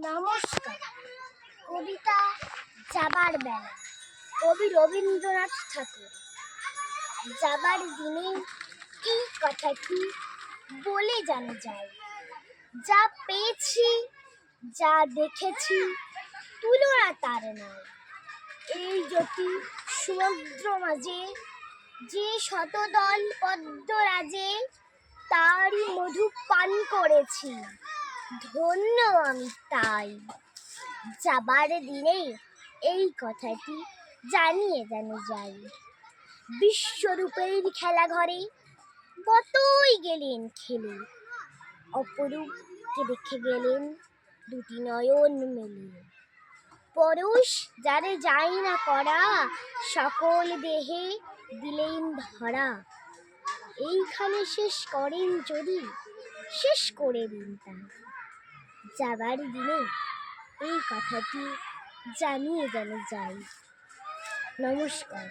নমস্কার। কবিতা যাবার বেলা, কবি রবীন্দ্রনাথ ঠাকুর। যাবার দিনে এই কথাটি বলে জানা যায়, যা পেয়েছি, যা দেখেছি, তুলনা তার নয়। এই জ্যোতি সমুদ্র মাঝে যে শতদল পদ্মরাজে, তারই মধু পান করেছি, ধন্য আমি তাই। যাবার দিনে এই কথাটি জানিয়ে যাই, বিশ্বরূপের খেলা ঘরে কতই গেলেন খেলে, অপরূপকে দেখে গেলেন দুটি নয়ন মেলে। পরশ যারে যায় না করা, সকল দেহে দিলেন ধরা। এইখানে শেষ করেন যদি, শেষ করে দিন তা। যাবার দিনে এই কথাটি জানিয়ে যায়। নমস্কার।